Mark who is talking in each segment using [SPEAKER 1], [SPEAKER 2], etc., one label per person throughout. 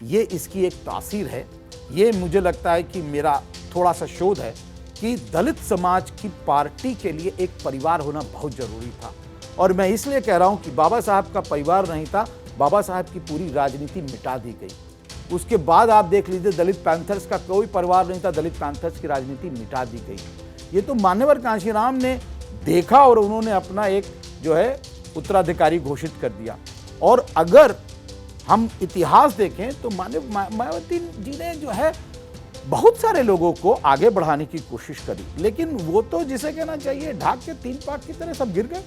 [SPEAKER 1] ये इसकी एक तासीर है। ये मुझे लगता है कि मेरा थोड़ा सा शोध है कि दलित समाज की पार्टी के लिए एक परिवार होना बहुत जरूरी था। और मैं इसलिए कह रहा हूं कि बाबा साहब का परिवार नहीं था, बाबा साहब की पूरी राजनीति मिटा दी गई। उसके बाद आप देख लीजिए, दलित पैंथर्स का कोई परिवार नहीं था, दलित पैंथर्स की राजनीति मिटा दी गई। ये तो मान्यवर कांशीराम ने देखा और उन्होंने अपना एक जो है उत्तराधिकारी घोषित कर दिया। और अगर हम इतिहास देखें तो मायावती जी ने जो है बहुत सारे लोगों को आगे बढ़ाने की कोशिश करी, लेकिन वो तो जिसे कहना चाहिए ढाक के 3 पाक की तरह सब गिर गए।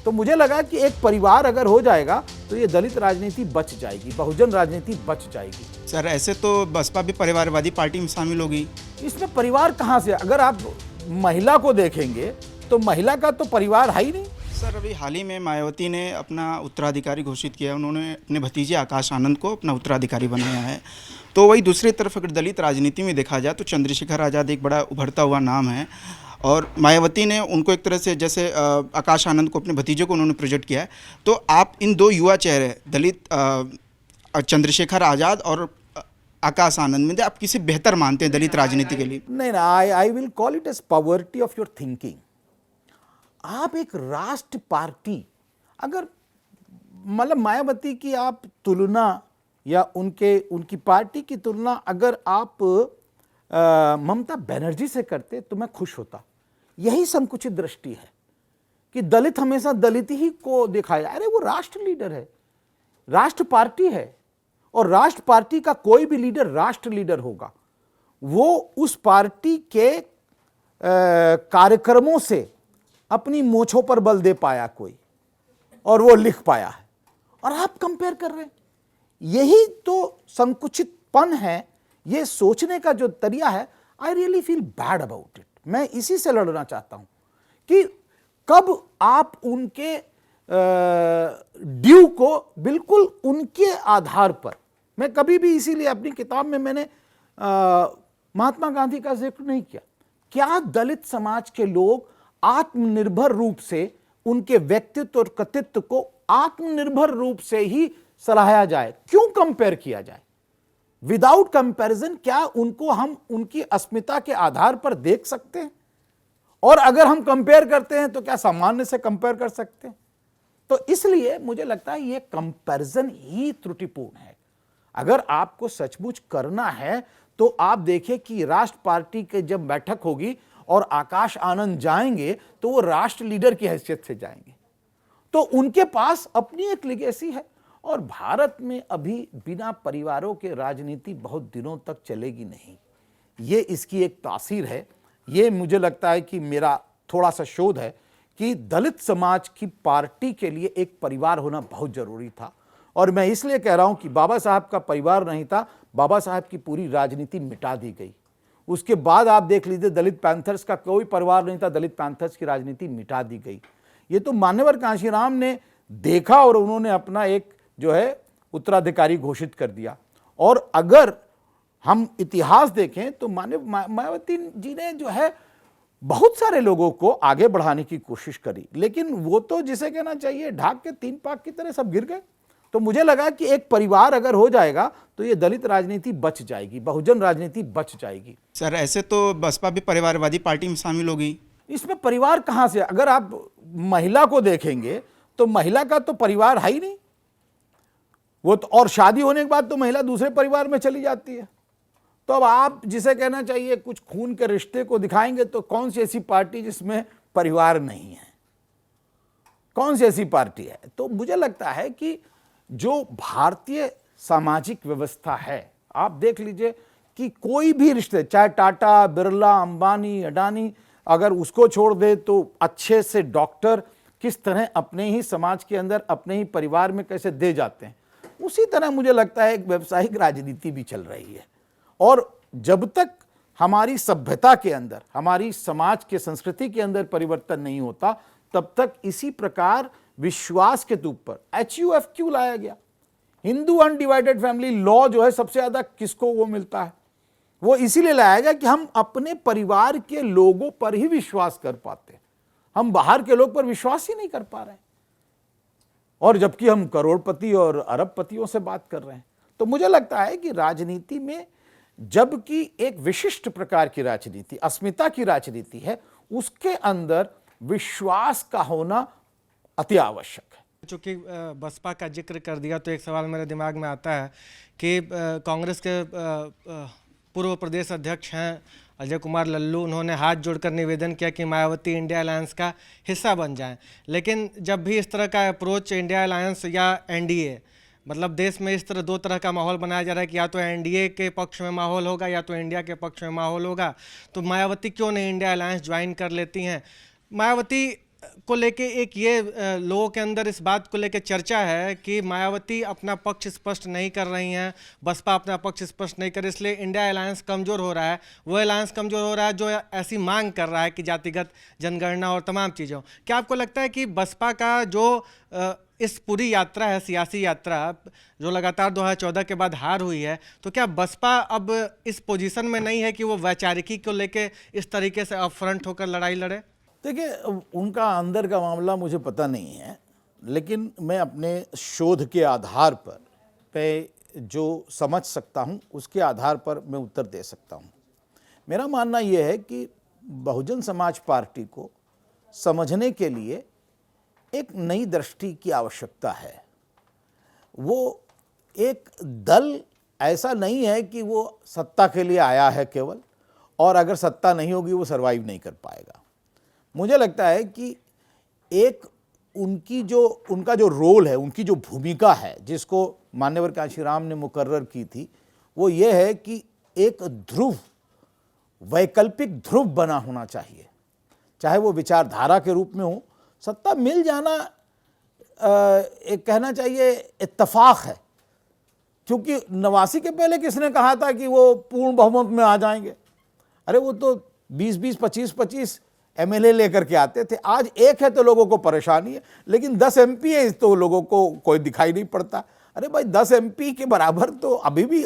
[SPEAKER 1] तो मुझे लगा कि एक परिवार अगर हो जाएगा तो ये दलित राजनीति बच जाएगी, बहुजन राजनीति बच जाएगी।
[SPEAKER 2] सर, ऐसे तो बसपा भी परिवारवादी पार्टी में शामिल होगी।
[SPEAKER 1] इसमें परिवार कहाँ से? अगर आप महिला को देखेंगे तो महिला का तो परिवार है ही नहीं।
[SPEAKER 2] सर, अभी हाल ही में मायावती ने अपना उत्तराधिकारी घोषित किया। उन्होंने अपने भतीजे आकाश आनंद को अपना उत्तराधिकारी बनाया है। तो वही दूसरी तरफ अगर दलित राजनीति में देखा जाए तो चंद्रशेखर आज़ाद एक बड़ा उभरता हुआ नाम है, और मायावती ने उनको एक तरह से जैसे आकाश आनंद को, अपने भतीजे को उन्होंने प्रोजेक्ट किया है। तो आप इन दो युवा चेहरे दलित चंद्रशेखर आज़ाद और आकाश आनंद में आप किसे बेहतर मानते हैं दलित राजनीति के लिए?
[SPEAKER 1] नहीं, I will call it as poverty of your thinking. आप एक राष्ट्र पार्टी, अगर मतलब मायावती की आप तुलना या उनकी पार्टी की तुलना अगर आप ममता बनर्जी से करते तो मैं खुश होता। यही संकुचित दृष्टि है कि दलित हमेशा दलित ही को दिखाया। अरे वो राष्ट्र लीडर है, राष्ट्र पार्टी है, और राष्ट्र पार्टी का कोई भी लीडर राष्ट्र लीडर होगा। वो उस पार्टी के कार्यक्रमों से अपनी मोछों पर बल दे पाया कोई, और वो लिख पाया है, और आप कंपेयर कर रहे हैं। यही तो संकुचितपन है, ये सोचने का जो तरीका है। I really feel bad about it. मैं इसी से लड़ना चाहता हूं कि कब आप उनके ड्यू को बिल्कुल उनके आधार पर, मैं कभी भी इसीलिए अपनी किताब में मैंने महात्मा गांधी का जिक्र नहीं किया। क्या दलित समाज के लोग आत्मनिर्भर रूप से उनके व्यक्तित्व और कृतित्व को आत्मनिर्भर रूप से ही सराहा जाए, क्यों कंपेयर किया जाए? विदाउट कंपैरिजन क्या उनको हम उनकी अस्मिता के आधार पर देख सकते हैं? और अगर हम कंपेयर करते हैं तो क्या सामान्य से कंपेयर कर सकते हैं? तो इसलिए मुझे लगता है ये कंपैरिजन ही त्रुटिपूर्ण है। अगर आपको सचमुच करना है तो आप देखिए कि राष्ट्र पार्टी के जब बैठक होगी और आकाश आनंद जाएंगे तो वो राष्ट्र लीडर की हैसियत से जाएंगे, तो उनके पास अपनी एक लेगेसी है। और भारत में अभी बिना परिवारों के राजनीति बहुत दिनों तक चलेगी नहीं। ये इसकी एक तासीर है। ये मुझे लगता है कि मेरा थोड़ा सा शोध है कि दलित समाज की पार्टी के लिए एक परिवार होना बहुत जरूरी था। और मैं इसलिए कह रहा हूं कि बाबा साहब का परिवार नहीं था, बाबा साहब की पूरी राजनीति मिटा दी गई। उसके बाद आप देख लीजिए, दलित पैंथर्स का कोई परिवार नहीं था, दलित पैंथर्स की राजनीति मिटा दी गई। ये तो मान्यवर कांशीराम ने देखा और उन्होंने अपना एक जो है उत्तराधिकारी घोषित कर दिया। और अगर हम इतिहास देखें तो मायावती जी ने जो है बहुत सारे लोगों को आगे बढ़ाने की कोशिश करी, लेकिन वो तो जिसे कहना चाहिए ढाक के 3 पाक की तरह सब गिर गए। तो मुझे लगा कि एक परिवार अगर हो जाएगा तो ये दलित राजनीति बच जाएगी, बहुजन राजनीति बच जाएगी।
[SPEAKER 2] सर, ऐसे तो बसपा भी परिवारवादी पार्टी में शामिल होगी।
[SPEAKER 1] इसमें परिवार कहां से? अगर आप महिला को देखेंगे तो महिला का तो परिवार है ही नहीं। वो तो, और शादी होने के बाद तो महिला दूसरे परिवार में चली जाती है। तो अब आप जिसे कहना चाहिए कुछ खून के रिश्ते को दिखाएंगे तो कौन सी ऐसी पार्टी जिसमें परिवार नहीं है? कौन सी ऐसी पार्टी है? तो मुझे लगता है कि जो भारतीय सामाजिक व्यवस्था है, आप देख लीजिए कि कोई भी रिश्ते, चाहे टाटा, बिरला, अंबानी, अडानी, अगर उसको छोड़ दे तो अच्छे से डॉक्टर किस तरह अपने ही समाज के अंदर, अपने ही परिवार में कैसे दे जाते हैं, उसी तरह मुझे लगता है एक व्यावसायिक राजनीति भी चल रही है। और जब तक हमारी सभ्यता के अंदर, हमारी समाज के संस्कृति के अंदर परिवर्तन नहीं होता, तब तक इसी प्रकार विश्वास के तूप पर HUF क्यों लाया गया? हिंदू अनडिवाइडेड फैमिली लॉ जो है सबसे ज्यादा किसको वो मिलता है? वो इसीलिए लाया गया कि हम अपने परिवार के लोगों पर ही विश्वास कर पाते हैं, हम बाहर के लोग पर विश्वास ही नहीं कर पा रहे हैं, और जबकि हम करोड़पति और अरबपतियों से बात कर रहे हैं। तो मुझे लगता है कि राजनीति में जबकि एक विशिष्ट प्रकार की राजनीति, अस्मिता की राजनीति है, उसके अंदर विश्वास का होना अति आवश्यक है।
[SPEAKER 3] चूंकि बसपा का जिक्र कर दिया तो एक सवाल मेरे दिमाग में आता है कि कांग्रेस के पूर्व प्रदेश अध्यक्ष हैं अजय कुमार लल्लू, उन्होंने हाथ जोड़कर निवेदन किया कि मायावती इंडिया अलायंस का हिस्सा बन जाएं। लेकिन जब भी इस तरह का अप्रोच इंडिया अलायंस या एनडीए, मतलब देश में इस तरह दो तरह का माहौल बनाया जा रहा है कि या तो एनडीए के पक्ष में माहौल होगा या तो इंडिया के पक्ष में माहौल होगा, तो मायावती क्यों नहीं इंडिया अलायंस ज्वाइन कर लेती हैं। मायावती को लेके एक ये लोगों के अंदर इस बात को लेके चर्चा है कि मायावती अपना पक्ष स्पष्ट नहीं कर रही हैं, बसपा अपना पक्ष स्पष्ट नहीं कर, इसलिए इंडिया अलायंस कमज़ोर हो रहा है। वो अलायंस कमज़ोर हो रहा है जो ऐसी मांग कर रहा है कि जातिगत जनगणना और तमाम चीज़ों। क्या आपको लगता है कि बसपा का जो इस पूरी यात्रा है, सियासी यात्रा जो लगातार 2014 के बाद हार हुई है, तो क्या बसपा अब इस पोजीशन में नहीं है कि वो वैचारिकी को लेके इस तरीके से अपफ्रंट होकर लड़ाई लड़े?
[SPEAKER 1] देखिए, उनका अंदर का मामला मुझे पता नहीं है, लेकिन मैं अपने शोध के आधार पर जो समझ सकता हूं उसके आधार पर मैं उत्तर दे सकता हूं। मेरा मानना यह है कि बहुजन समाज पार्टी को समझने के लिए एक नई दृष्टि की आवश्यकता है। वो एक दल ऐसा नहीं है कि वो सत्ता के लिए आया है केवल, और अगर सत्ता नहीं होगी वो सरवाइव नहीं कर पाएगा। मुझे लगता है कि एक उनका जो रोल है, उनकी जो भूमिका है, जिसको मान्यवर कांशीराम ने मुकर्रर की थी, वो ये है कि एक ध्रुव, वैकल्पिक ध्रुव बना होना चाहिए, चाहे वो विचारधारा के रूप में हो। सत्ता मिल जाना एक कहना चाहिए इत्तफाक है, क्योंकि 89 के पहले किसने कहा था कि वो पूर्ण बहुमत में आ जाएंगे? अरे वो तो 20-20, 25-25 एमएलए लेकर के आते थे। आज एक है तो लोगों को परेशानी है, लेकिन 10 एमपी है तो लोगों को कोई दिखाई नहीं पड़ता। अरे भाई, 10 एमपी के बराबर तो अभी भी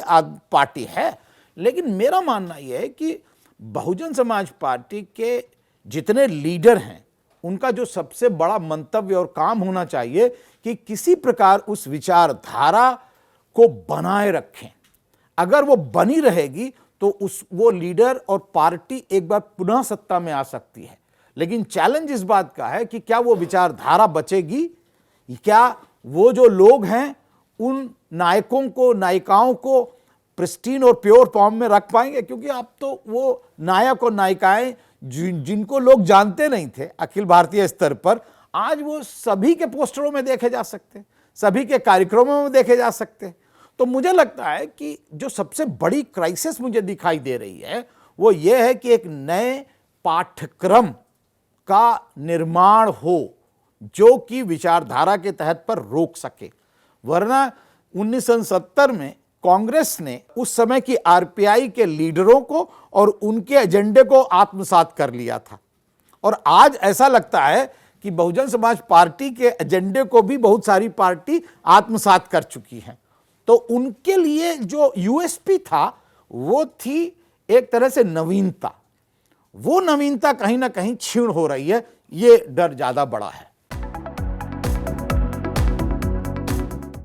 [SPEAKER 1] पार्टी है। लेकिन मेरा मानना यह है कि बहुजन समाज पार्टी के जितने लीडर हैं, उनका जो सबसे बड़ा मंतव्य और काम होना चाहिए कि किसी प्रकार उस विचारधारा को बनाए रखें। अगर वो बनी रहेगी तो वो लीडर और पार्टी एक बार पुनः सत्ता में आ सकती है। लेकिन चैलेंज इस बात का है कि क्या वो विचारधारा बचेगी, क्या वो जो लोग हैं उन नायकों को, नायिकाओं को प्रिस्टीन और प्योर फॉर्म में रख पाएंगे? क्योंकि अब तो वो नायक और नायिकाएं जिनको लोग जानते नहीं थे अखिल भारतीय स्तर पर, आज वो सभी के पोस्टरों में देखे जा सकते हैं, सभी के कार्यक्रमों में देखे जा सकते हैं। तो मुझे लगता है कि जो सबसे बड़ी क्राइसिस मुझे दिखाई दे रही है वो ये है कि एक नए पाठ्यक्रम का निर्माण हो जो कि विचारधारा के तहत पर रोक सके। वरना 1970 में कांग्रेस ने उस समय की आरपीआई के लीडरों को और उनके एजेंडे को आत्मसात कर लिया था, और आज ऐसा लगता है कि बहुजन समाज पार्टी के एजेंडे को भी बहुत सारी पार्टी आत्मसात कर चुकी है। तो उनके लिए जो यूएसपी था वो थी एक तरह से नवीनता। वो नवीनता कहीं ना कहीं क्षीण हो रही है, ये डर ज्यादा बड़ा है।